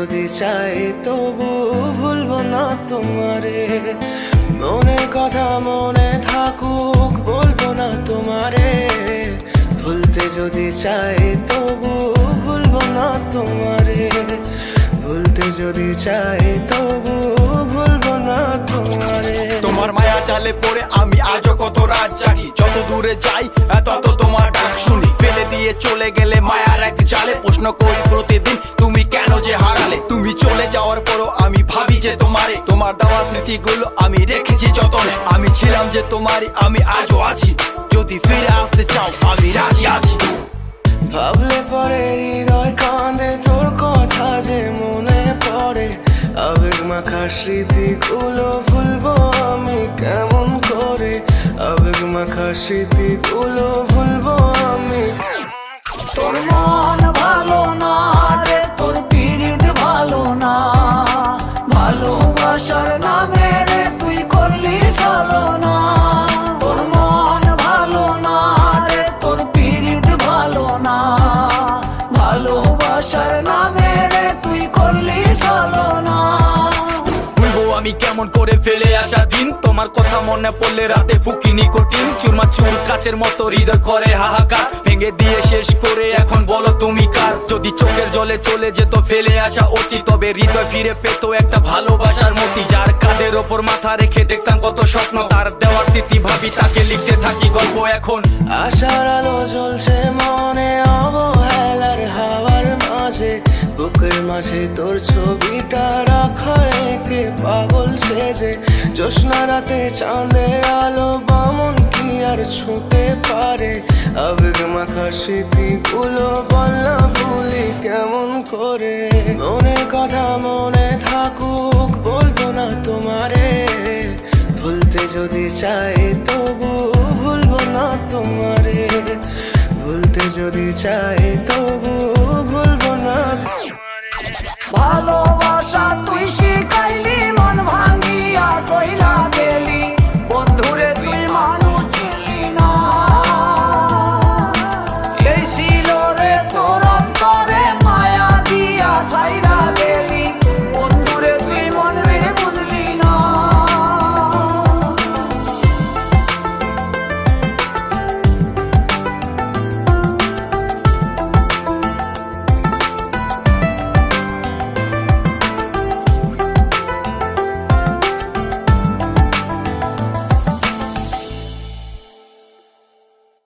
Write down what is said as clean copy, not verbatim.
যদি চাই তবু ভুলবো না তোমারে। মনের কথা মনে থাকুক বলবো না তোমারে। ভুলতে যদি চাই তবু ভুলবো না তোমারে। ভুলতে যদি চাই তবু ভুলবো না তোমারে। তোমার মায়া জালে পড়ে আমি আজও কত রাত জাগি, যত দূরে যাই তত তোমার ডাক শুনি। ফেলে দিয়ে চলে গেলে মায়ার এক জালে প্রশ্ন করি প্রতিদিন তুমি কেন যে হারালে। তুমি চলে যাওয়ার পরও আমি ভাবি যে তোমারে, তোমার দেওয়া স্মৃতিগুলো আমি রেখেছি যতনে। আমি ছিলাম যে তোমারই, আমি আজও আছি, যদি ফিরে আসতে চাও আমি রাজি আছি। ভাবলে পরে হৃদয় কাঁদে, তোর কথা যে মনে পড়ে। আবেগ মাখা স্মৃতিগুলো ভুলবো আমি কেমন করে। আবেগ মাখা স্মৃতিগুলো ভুলবো আমি। তোর মন ভালো না রে, তোর পিরিত ভালো না। ভালোবাসার নামে রে তুই করলি ছলনা। তোর মন ভালো না রে, তোর পিরিত ভালো না। ভালোবাসার নামে রে তুই করলি ছলনা। আমি কেমন করে ফেলে আসা দিন, তোমার কথা মনে পড়লে রাতে ফুকি নিকোটিন। চুরমা চুর কাচের মতো হৃদয় করে হাহাকার, ভেঙে দিয়ে শেষ করে এখন বলো তুমি কার। যদি চোখের জলে চলে যেত ফেলে আসা অতি, তবে হৃদয় ফিরে পেত একটা ভালোবাসার মতি। যার কাঁধের ওপর মাথা রেখে দেখতাম কত স্বপ্ন, তার দেওয়ার স্মৃতি ভাবি তাকে লিখতে থাকি গল্প এখন। আশার আলো জ্বলছে মনে অবহেলার হাওয়ার মাঝে। বুকের মাঝে তোর ছবিটা রাখা একে পাগল সেজে। জ্যোৎস্না রাতে চাঁদের আলো বামন কি আর ছুঁতে পারে। আবেগ মাখা স্মৃতিগুলো বলনা ভুলি কেমন করে। মনের কথা মনে থাকুক বলবো না তোমারে। ভুলতে যদি চাই তবু ভুলবো না তোমারে। ভুলতে যদি চাই